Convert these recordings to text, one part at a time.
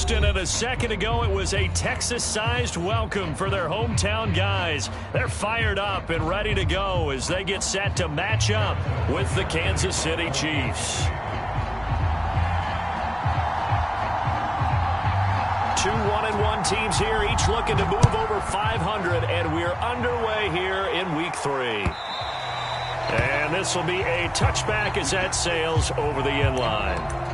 Houston, and a second ago it was a Texas-sized welcome for their hometown guys. They're fired up and ready to go as they get set to match up with the Kansas City Chiefs. Two 1-1 teams here, each looking to move over 500, and we're underway here in Week 3. And this will be a touchback as that sails over the end line.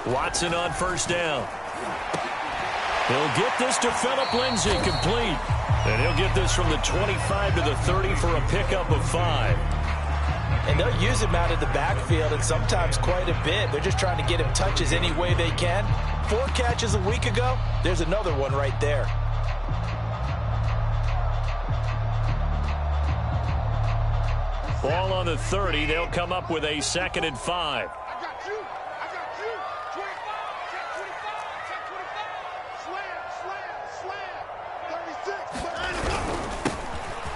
Watson on first down. He'll get this to Phillip Lindsay, complete. And he'll get this from the 25 to the 30 for a pickup of 5. And they'll use him out of the backfield, and sometimes quite a bit. They're just trying to get him touches any way they can. 4 catches a week ago. There's another one right there. Ball on the 30. They'll come up with a 2nd and 5.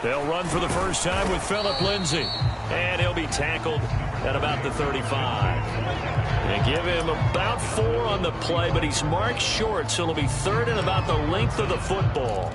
They'll run for the first time with Phillip Lindsay. And he'll be tackled at about the 35. They give him about 4 on the play, but he's marked short, so it'll be 3rd and about the length of the football.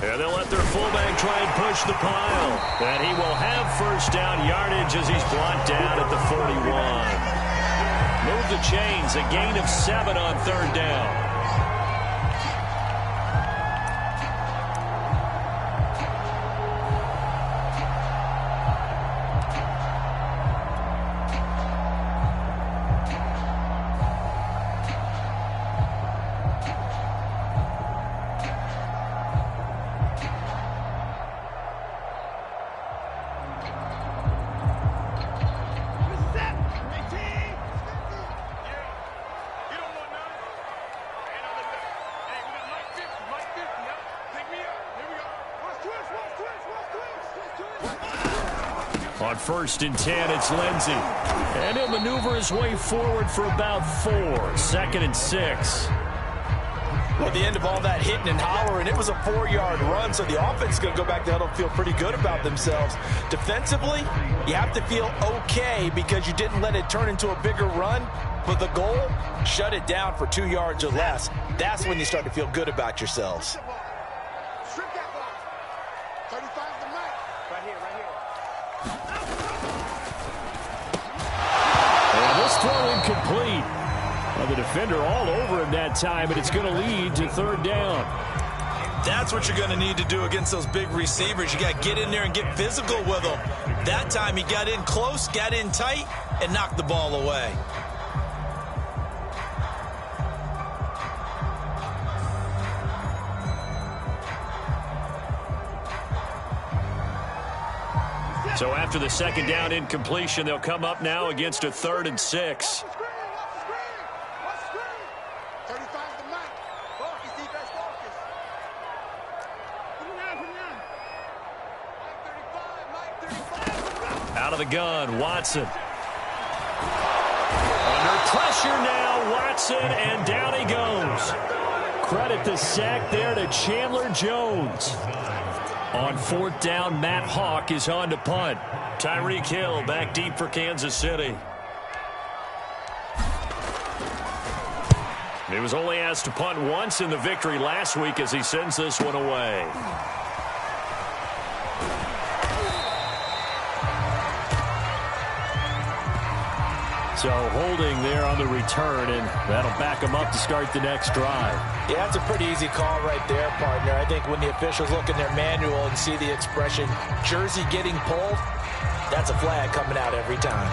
And they'll let their fullback try and push the pile. And he will have first down yardage as he's brought down at the 41. Move the chains, a gain of 7 on 3rd down. On 1st and 10, it's Lindsay. And he'll maneuver his way forward for about 4. 2nd and 6. Well, the end of all that hitting and hollering, it was a 4-yard run, so the offense is going to go back there and feel pretty good about themselves. Defensively, you have to feel okay because you didn't let it turn into a bigger run, but the goal, shut it down for 2 yards or less. That's when you start to feel good about yourselves. Throw incomplete. Well, the defender all over him that time, and it's going to lead to 3rd down. That's what you're going to need to do against those big receivers. You got to get in there and get physical with them. That time he got in close, got in tight, and knocked the ball away. So after the 2nd down incompletion, they'll come up now against a 3rd and 6. Out of the gun, Watson. Under pressure now, Watson, and down he goes. Credit the sack there to Chandler Jones. On 4th down, Matt Hawk is on to punt. Tyreek Hill back deep for Kansas City. He was only asked to punt once in the victory last week as he sends this one away. So holding there on the return, and that'll back them up to start the next drive. Yeah, it's a pretty easy call right there, partner. I think when the officials look in their manual and see the expression, jersey getting pulled, that's a flag coming out every time.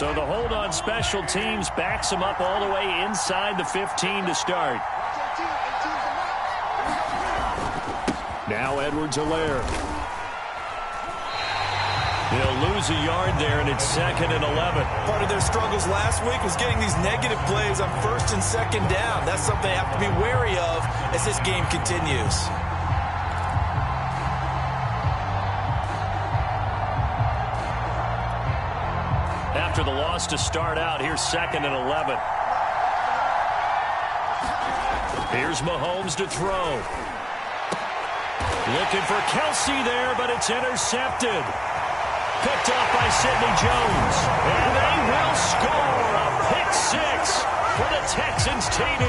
So the hold on special teams backs him up all the way inside the 15 to start. Now Edwards-Helaire. He'll lose a yard there, and it's 2nd and 11. Part of their struggles last week was getting these negative plays on 1st and 2nd down. That's something they have to be wary of as this game continues. After the loss to start out, here's 2nd and 11. Here's Mahomes to throw. Looking for Kelsey there, but it's intercepted. Picked off by Sidney Jones. And they will score a pick 6 for the Texans TD.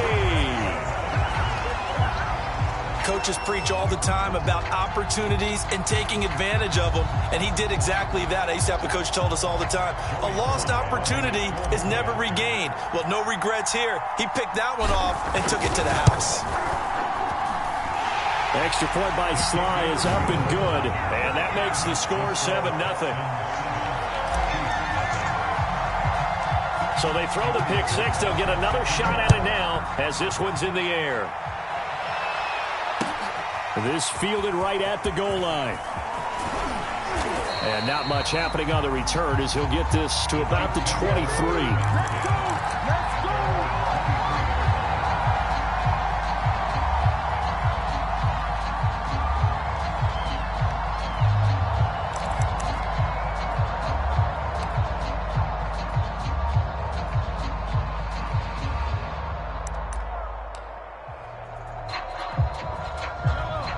Coaches preach all the time about opportunities and taking advantage of them, and he did exactly that. I used to have a coach told us all the time, a lost opportunity is never regained. Well, no regrets here. He picked that one off and took it to the house. Extra point by Sly is up and good, and that makes the score 7-0. So they throw the pick 6. They'll get another shot at it now as this one's in the air. This fielded right at the goal line. And not much happening on the return as he'll get this to about the 23.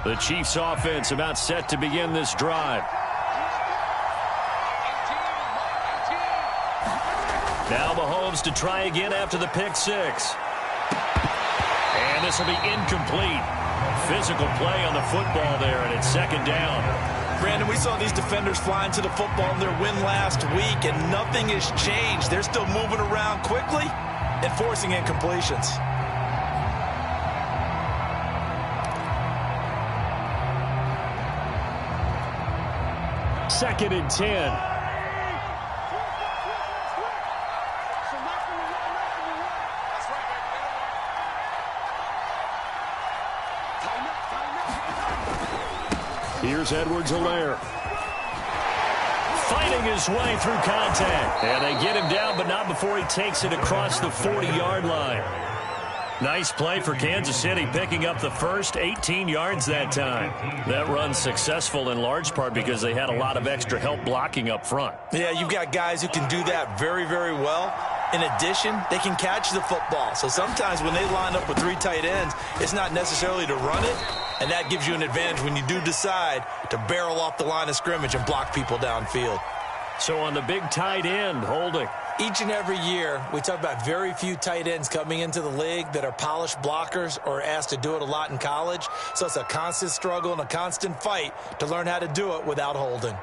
The Chiefs offense about set to begin this drive. Now Mahomes to try again after the pick 6. And this will be incomplete. Physical play on the football there, and it's 2nd down. Brandon, we saw these defenders flying to the football in their win last week, and nothing has changed. They're still moving around quickly and forcing incompletions. 2nd and 10. Here's Edwards-Helaire. Fighting his way through contact. And they get him down, but not before he takes it across the 40-yard line. Nice play for Kansas City, picking up the first 18 yards that time. That run's successful in large part because they had a lot of extra help blocking up front. Yeah, you've got guys who can do that very, very well. In addition, they can catch the football. So sometimes when they line up with 3 tight ends, it's not necessarily to run it, and that gives you an advantage when you do decide to barrel off the line of scrimmage and block people downfield. So on the big tight end, Holding. Each and every year, we talk about very few tight ends coming into the league that are polished blockers or asked to do it a lot in college. So it's a constant struggle and a constant fight to learn how to do it without holding.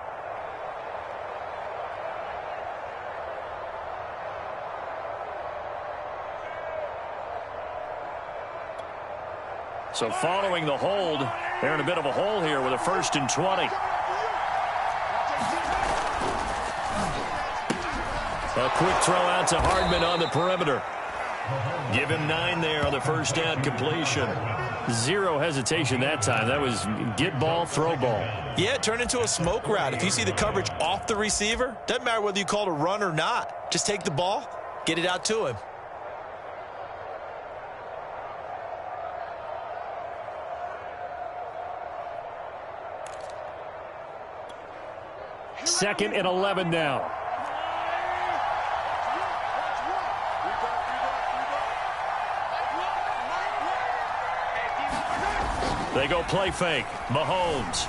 So following the hold, they're in a bit of a hole here with a 1st and 20. A quick throw out to Hardman on the perimeter. Give him 9 there on the 1st down completion. 0 hesitation that time. That was get ball, throw ball. Yeah, it turned into a smoke route. If you see the coverage off the receiver, doesn't matter whether you call it a run or not. Just take the ball, get it out to him. Second and 11 now. They go play fake. Mahomes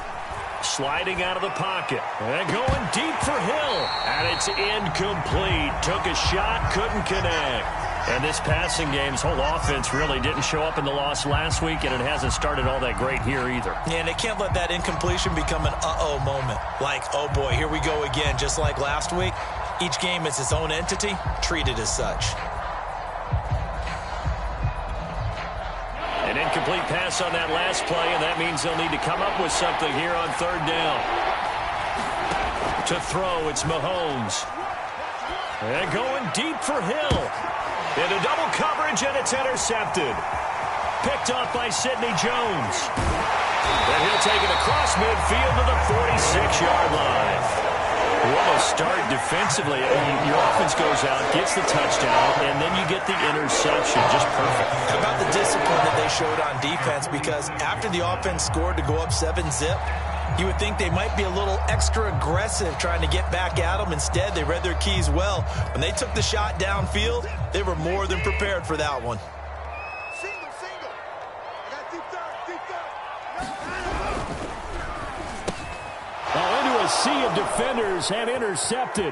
sliding out of the pocket. And going deep for Hill. And it's incomplete. Took a shot, couldn't connect. And this passing game's whole offense really didn't show up in the loss last week, and it hasn't started all that great here either. Yeah, and they can't let that incompletion become an uh-oh moment. Like, oh boy, here we go again, just like last week. Each game is its own entity, treated as such. An incomplete pass on that last play, and that means they'll need to come up with something here on 3rd down. To throw, it's Mahomes. And going deep for Hill. Into double coverage, and it's intercepted. Picked off by Sidney Jones. And he'll take it across midfield to the 46-yard line. What a start defensively. Your offense goes out, gets the touchdown, and then you get the interception. Just perfect. How about the discipline that they showed on defense? Because after the offense scored to go up 7-zip, you would think they might be a little extra aggressive trying to get back at them. Instead, they read their keys well. When they took the shot downfield, they were more than prepared for that one. Into a sea of defenders and intercepted.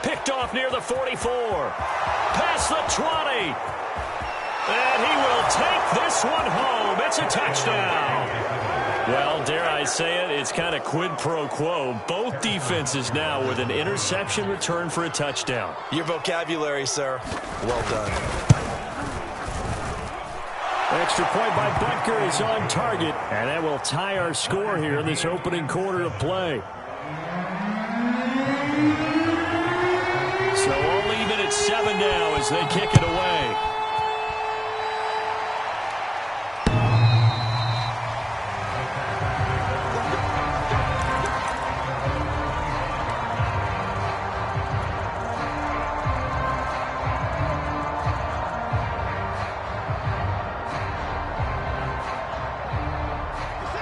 Picked off near the 44. Past the 20. And he will take this one home. It's a touchdown. Well, dare I say it, it's kind of quid pro quo. Both defenses now with an interception return for a touchdown. Your vocabulary, sir. Well done. Extra point by Butker is on target, and that will tie our score here in this opening quarter of play. So all even at 7 now as they kick it away.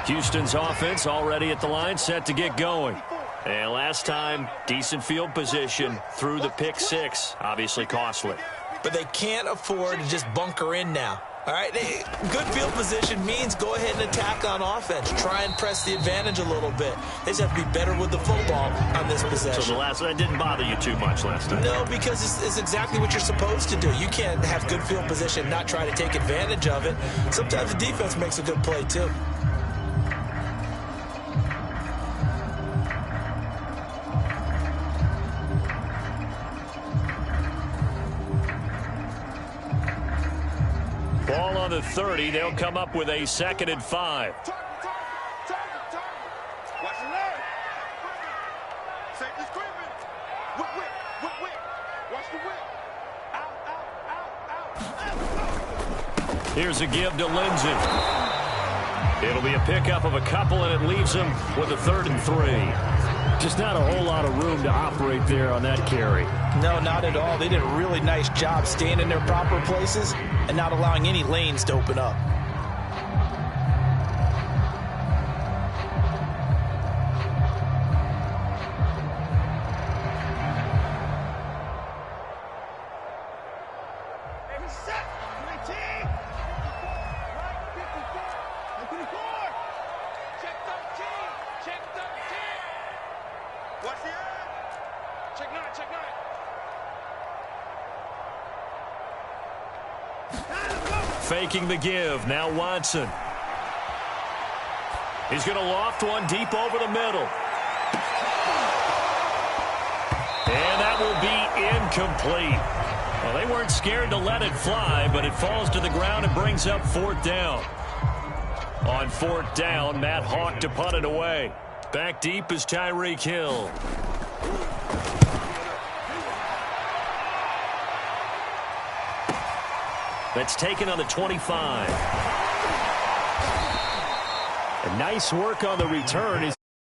Houston's offense already at the line, set to get going. And last time, decent field position through the pick six. Obviously costly. But they can't afford to just bunker in now. All right, good field position means go ahead and attack on offense. Try and press the advantage a little bit. They just have to be better with the football on this possession. So that didn't bother you too much last time? No, because it's exactly what you're supposed to do. You can't have good field position and not try to take advantage of it. Sometimes the defense makes a good play, too. Ball on the 30. They'll come up with a 2nd and 5. Watch the leg. Safety screaming. Whip. Watch the whip. Out. Here's a give to Lindsey. It'll be a pickup of a couple, and it leaves him with a 3rd and 3. Just not a whole lot of room to operate there on that carry. No, not at all. They did a really nice job staying in their proper places and not allowing any lanes to open up. Watch the end. Check nine. Faking the give. Now Watson. He's going to loft one deep over the middle. And that will be incomplete. Well, they weren't scared to let it fly, but it falls to the ground and brings up 4th down. On 4th down, Matt Hawk to punt it away. Back deep is Tyreek Hill. That's taken on the 25. And nice work on the return.